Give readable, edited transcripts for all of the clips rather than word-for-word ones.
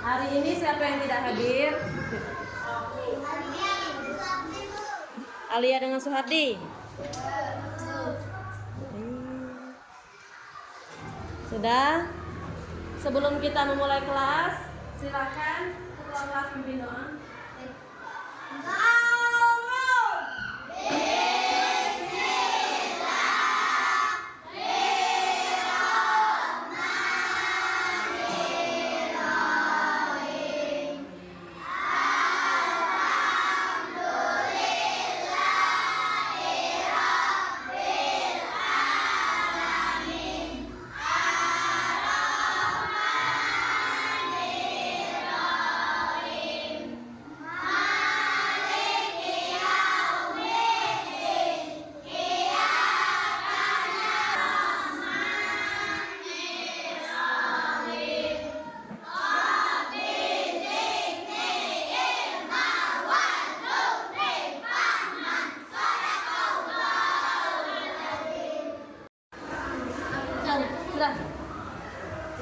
Hari ini siapa yang tidak hadir? Alia dengan Suhardi. Sudah? Sebelum kita memulai kelas, silakan ketua kelas pimpin doa.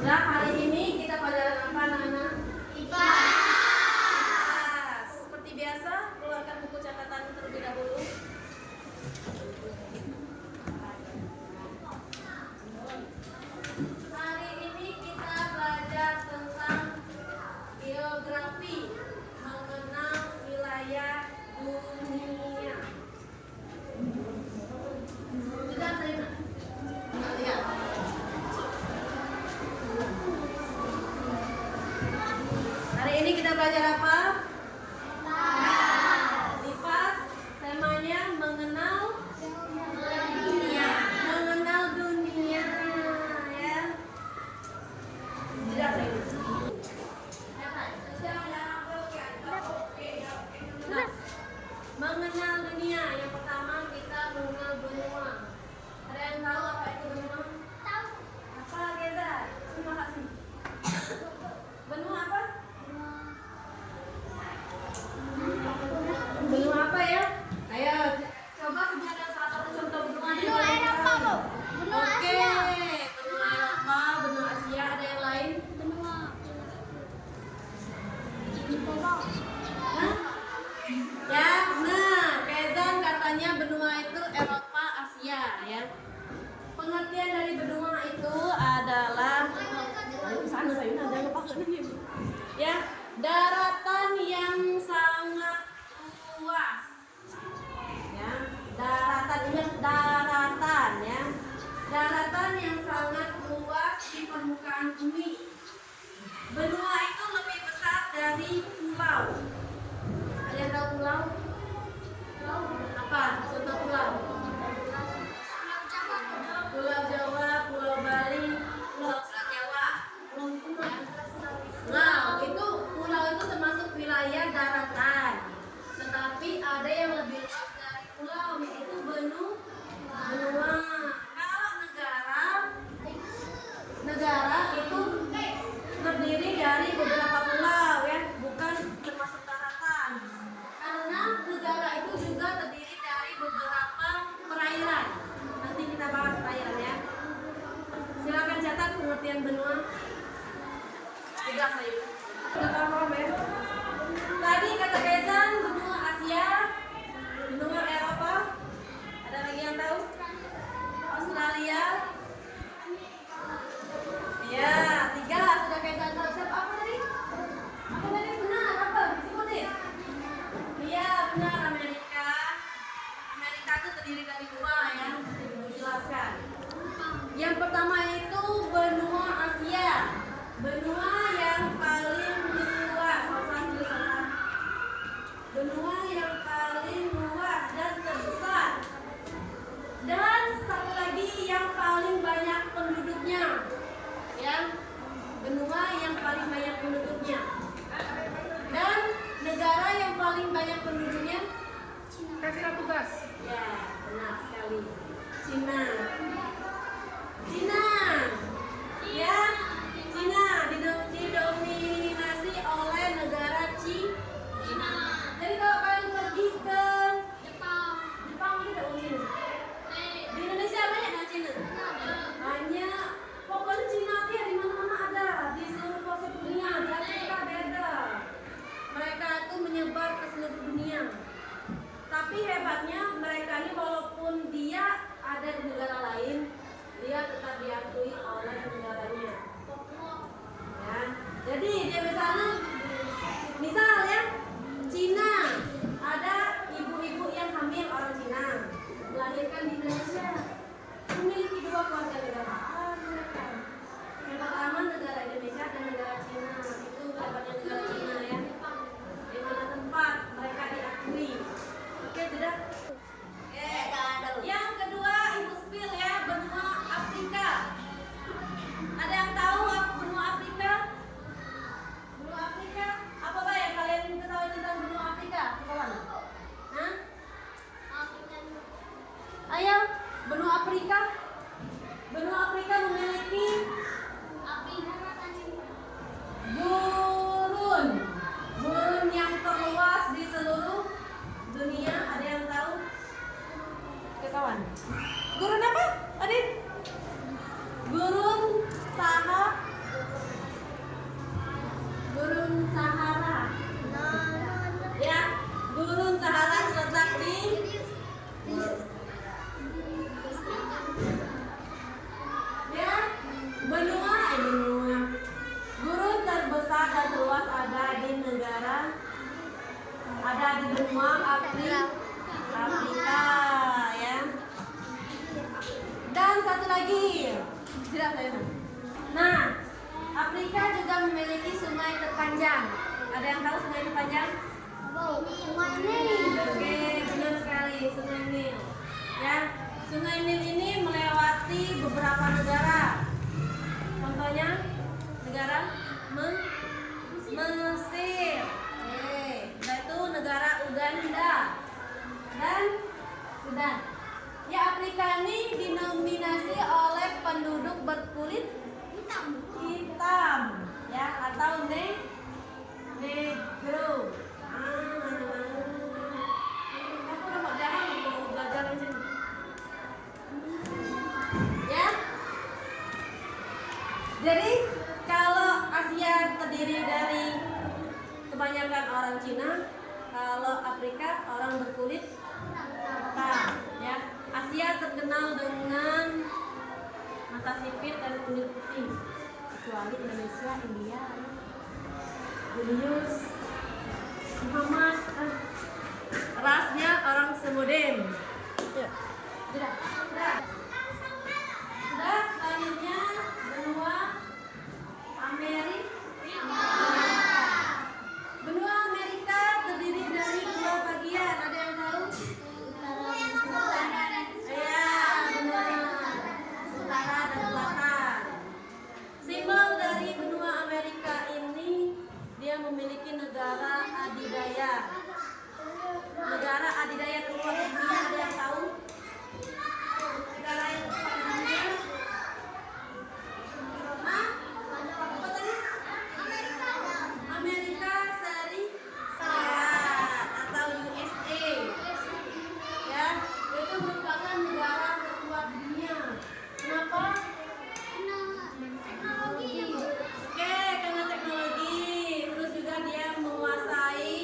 Sudah, hari ini kita pelajaran apa, anak-anak? IPA. Seperti biasa, keluarkan buku catatan terlebih dahulu. Hari ini kita belajar tentang geografi, mengenal wilayah dunia. Sudah, Saina? Lihat. Hari ini kita belajar apa? Lipas. Temanya mengenal dunia. Mengenal dunia, ya. Tidak, nah, mengenal dunia. Yang pertama kita mengenal benua. Ada yang tahu apa itu benua? Tahu. Apa, Geza? Terima kasih. Benua apa? Benua apa ya? Ayo, coba sebutkan salah satu contoh benua. Benua Eropa, Bu. Benua Asia. Benua Eropa, benua Asia. Ada yang lain? Benua Hah? Ya, nah, Kezan katanya benua itu Eropa, Asia, ya. Pengertian dari benua itu adalah sana saya jangan lupa ya, daratan yang sangat luas. Ya, daratan, ingat daratan, ya. Daratan yang sangat luas di permukaan bumi. Benua itu lebih besar dari pulau. Ada yang tahu pulau? Apa? Contoh pulau? Pulau Jawa, Pulau Bali, Pulau Jawa, itu pulau itu termasuk wilayah daratan. Tetapi ada yang lebih luas dari pulau, yaitu benua. Kalau negara itu terdiri dari beberapa pulau, ya, bukan termasuk daratan. Karena negara itu juga terdiri dari beberapa perairan. Nanti kita bahas perairan, ya. Silakan catat pengertian benua. Tidak, saya. Tadi kata Kezan benua Asia, benua Eropa. Ada lagi yang tahu? Australia. Ya, 3 sudah Kezan tahu. Siapa apa tadi? Apa tadi benar? Apa? Sebutin. Iya, benar, Amerika. Amerika itu terdiri dari 2, ya. Dijelaskan. Yang pertama itu benua Asia. Benua yang paling luas. Benua yang paling luas dan terbesar. Dan satu lagi yang paling banyak penduduknya. Ya. Benua yang paling banyak penduduknya. Dan negara yang paling banyak penduduknya? Kasih tugas. Ya, benar sekali. Cina. Ya, Cina didominasi oleh negara Cina. Jadi kalau kalian pergi ke Jepang tidak mungkin. Di Indonesia banyak nggak Cina? Banyak. Pokoknya Cina tuh ya di mana-mana ada, di seluruh pelosok dunia ada di benua Afrika ya. Dan satu lagi, nah, Afrika juga memiliki sungai terpanjang. Ada yang tahu sungai terpanjang? Oke, benar sekali, Sungai Nil. Ya, Sungai Nil ini melewati beberapa negara. Contohnya negara Mesir, yaitu negara Uganda dan Sudan. Ya, Afrika ini didominasi oleh penduduk berkulit hitam, ya, atau negro. Aku udah jarang mau belajar di sini. Ya. Jadi kalau Asia terdiri dari kebanyakan orang Cina, kalau Afrika orang berkulit hitam, ya. Asia terkenal dengan mata sipit dan kulit putih, kecuali Indonesia, India, Julius, Muhammad, rasnya orang Semudin. Sudah. Selanjutnya benua Amerika. Benua Amerika terdiri dari dua bagian. Ada yang tahu? Ya, benar. Utara dan selatan. Simbol dari benua Amerika ini, dia memiliki negara adidaya. Negara adidaya terkuat di dunia, ada yang tahu? Negara yang terkuat di dunia? Hah? Apa tadi? Amerika Serikat atau USA. Ya, itu merupakan negara terkuat di dunia. Kenapa? Oke, karena teknologi. Terus juga dia menguasai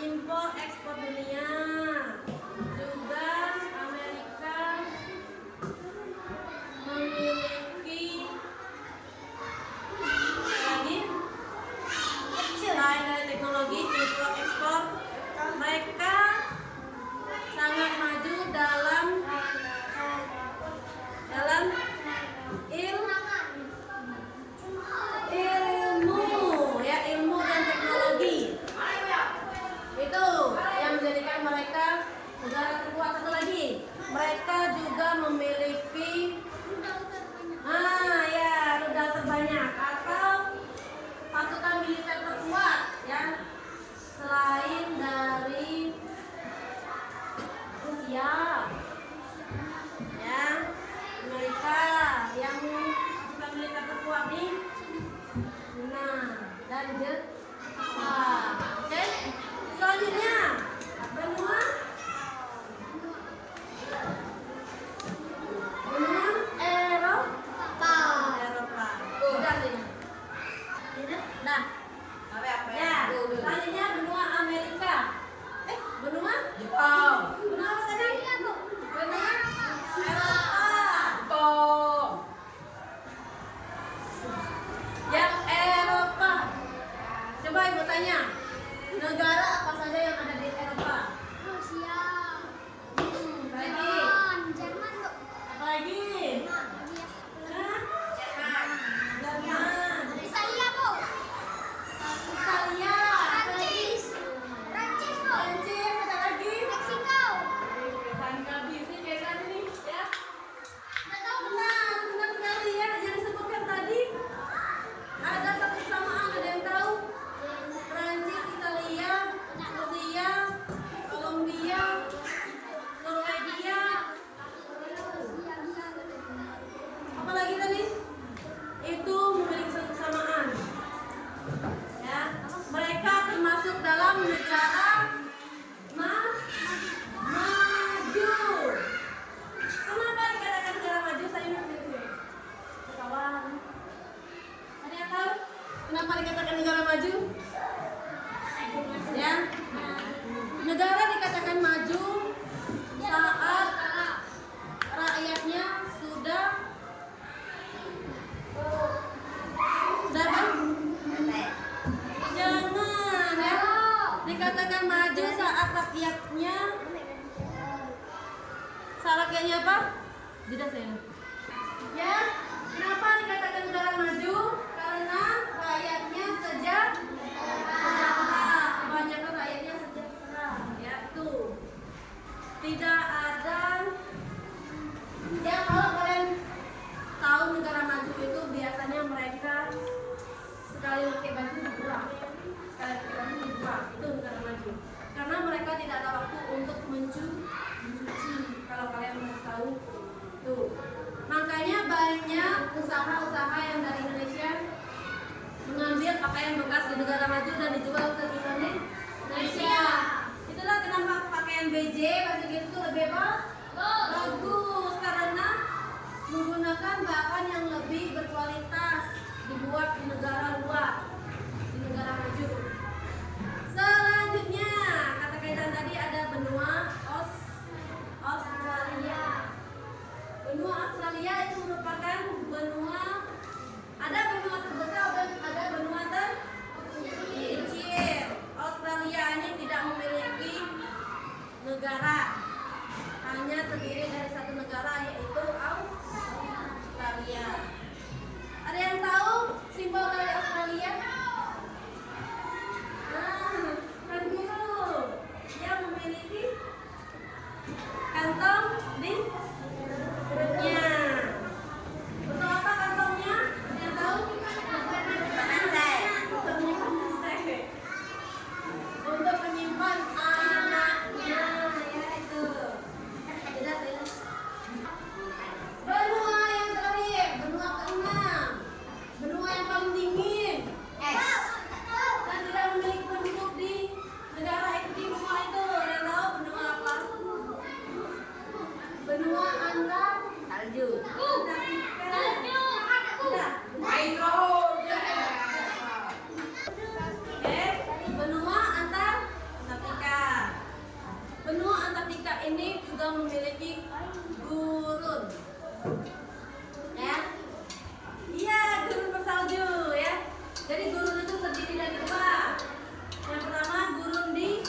impor ekspor dunia. Juga Amerika memiliki lagi selain dari teknologi impor ekspor, mereka sangat maju dalam ilmu, ya, ilmu dan teknologi. Itu yang menjadikan mereka negara terkuat. Satu lagi, mereka juga memiliki rudal terbanyak atau pasukan militer terkuat, ya, selain dari Rusia. Ya, mereka yang pasukan militer terkuat nih. Nah, dan Jepang. Oke. Selanjutnya benua Eropa. Udah nih. Nah. Ya, selanjutnya benua Amerika. Benua Jepang. Benua apa tadi? Benua Eropa. Yang Eropa. Coba ibu tanya, negara apa saja yang ada di Eropa? Rusia, Lagi. Jerman, Bu. Apa lagi? Hah? Jerman. Italia, Bu. Italia. Apa lagi? Prancis, Bu. Prancis. Ada lagi? Meksiko. Sangka bisnis kayak tadi nih, ya. Nggak tahu, Bu. Benar sekali ya. Yang disebutkan tadi ada satu kesamaan. Ada yang tahu? Prancis, Italia, Rusia, Kolombia, Norwegia. Apa lagi tadi? Itu memiliki satu kesamaan. Ya, mereka termasuk dalam negara maju. Kenapa dikatakan negara maju? Saya ngerti sih. Kawan. Ada yang tahu? Kenapa dikatakan negara maju? Ya, negara dikatakan maju saat rakyatnya sudah apa? Jangan ya. pakainya apa? Jeda saya. Ya, kenapa dikatakan negara maju? Karena rakyatnya sejahtera. Kebanyakan rakyatnya sejahtera. Ya, itu. Tidak ada. Ya, kalau kalian tahu negara maju itu biasanya mereka sekali pakai baju dibuang. Sekali pakai baju dibuang. Itu negara maju. Karena mereka tidak ada waktu untuk mencuci. Kalau kalian mau tahu tuh. Makanya banyak usaha-usaha yang dari Indonesia mengambil pakaian bekas di negara maju dan dijual ke Indonesia. Itulah kenapa pakaian BJ pasti gitu lebih bagus karena menggunakan bahan yang lebih berkualitas dibuat di negara luar, di negara maju. Selanjutnya kata kaitan tadi ada benua Australia. Benua Australia itu merupakan benua, ada benua terbesar dan ada benua terkecil. Australia ini tidak memiliki negara, hanya terdiri dari satu negara yaitu Australia. Ada yang tahu simbol dari Australia? Kanguru yang memiliki kantong di perutnya. Untuk apa kantongnya? Yang tahu? Untuk menyimpan anaknya, ya itu. Jelas ya. Benua yang terakhir, benua keenam, benua yang paling dingin. Dan tidak memiliki penduduk di negara itu, di benua itu. Yang tahu benua apa? Benua salju. Benua Antartika. Benua Antartika ini juga memiliki gurun. Ya. Iya, gurun bersalju ya. Jadi gurun itu terdiri dari dua. Yang pertama gurun dingin.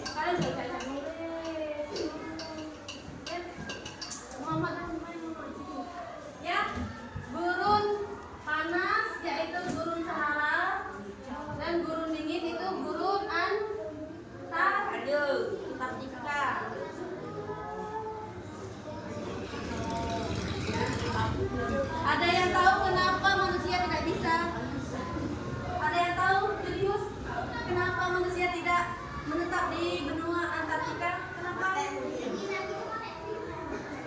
Kalian sudah baca ya, gurun panas yaitu gurun Sahara dan gurun dingin itu gurun Antartika. Ada yang tahu kenapa manusia tidak bisa? Ada yang tahu, Julius? Kenapa manusia tidak menetap di benua Antartika? Kenapa?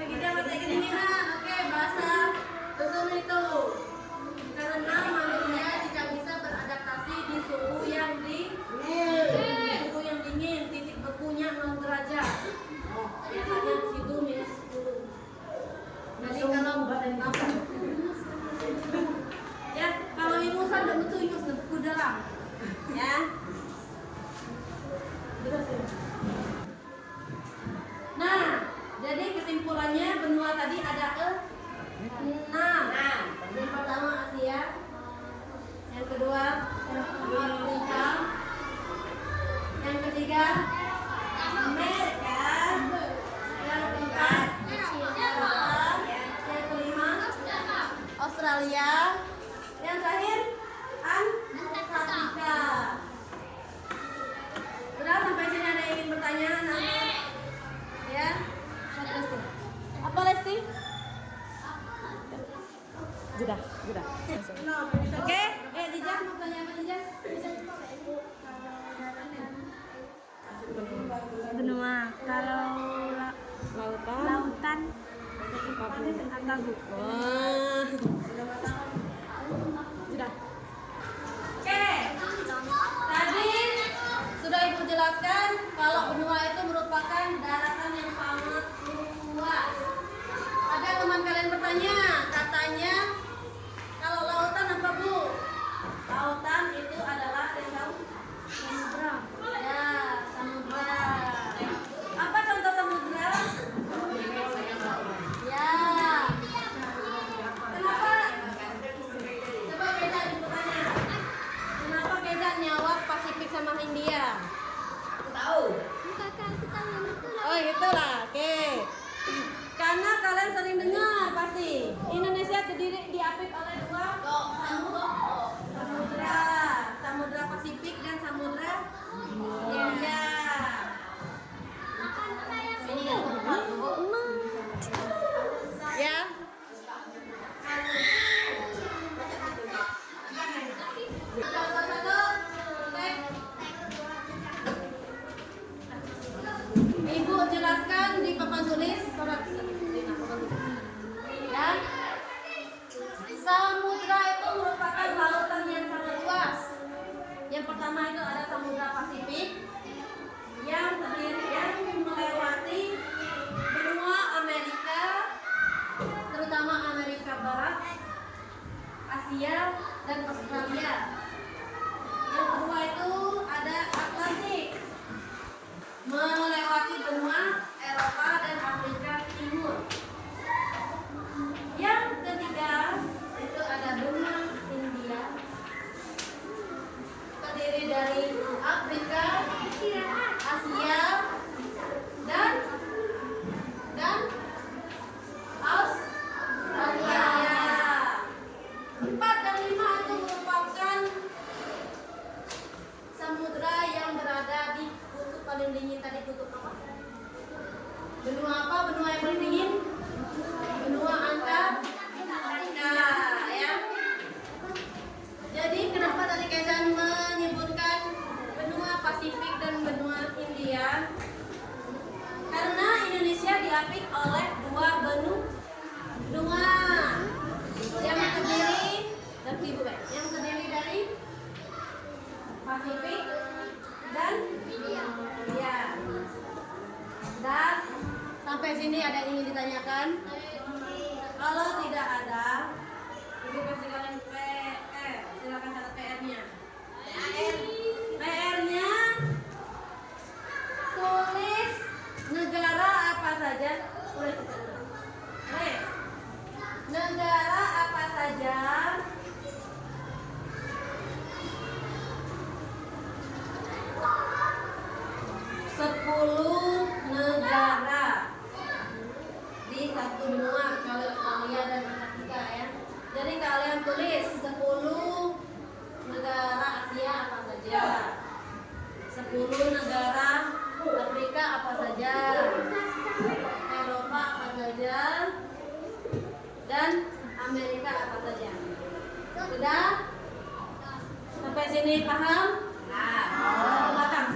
Begitu mata kedinginan. Oke, bahasa betul itu. Karena manusia tidak bisa beradaptasi di suhu yang dingin, titik bekunya 0 derajat. Biasanya di situ -10. Jadi kalau ya, kalau ingusan udah betul ingus beku dalam. Ya. Nah, jadi kesimpulannya benua tadi ada 6. Yang pertama Asia, yang kedua Afrika, yang ketiga Amerika, yang keempat Eropa, yang kelima Australia, yang terakhir Antartika. Sudah sampai sini ada yang ingin bertanya? Ya, apa Lesti? Sudah. Oke, Dijah mau tanya apa Dijah? Benua kalau lautan Atlantik. Wah. Sudah. Oke. Tadi sudah Ibu jelaskan kalau benua itu merupakan daratan yang sangat luas. Ada teman kalian bertanya, katanya kalau lautan apa Bu? Lautan itu adalah yang tahu? Samudra. Ya, samudra. Apa contoh samudra? Ya. Kenapa dan Australia. Yang kedua itu ada Atlantik, melewati benua Eropa dan Afrika Timur. Yang ketiga itu ada benua India, terdiri dari Afrika, Asia, dan Australia. 4 dan 5 itu merupakan samudra yang berada di kutub paling dingin. Tadi kutub apa? Benua apa? Benua yang paling dingin? Benua Antartika, ya. Jadi kenapa tadi Kezan menyebutkan benua Pasifik dan benua India? Karena Indonesia diapit oleh dua benua yang terdiri dari Pasifik dan India. Dan sampai sini ada yang ingin ditanyakan? Kalau tidak ada, ibu kasih kalian PR. Silakan catat PR-nya. PR-nya tulis negara apa saja. Tulis negara apa saja sepuluh negara di satu benua, kecuali Australia dan Antartika, ya. Jadi kalian tulis 10 negara Asia apa saja, 10 negara Afrika apa saja, Eropa apa saja, dan Amerika apa saja. Sudah? Sampai sini paham? Nah, belakang.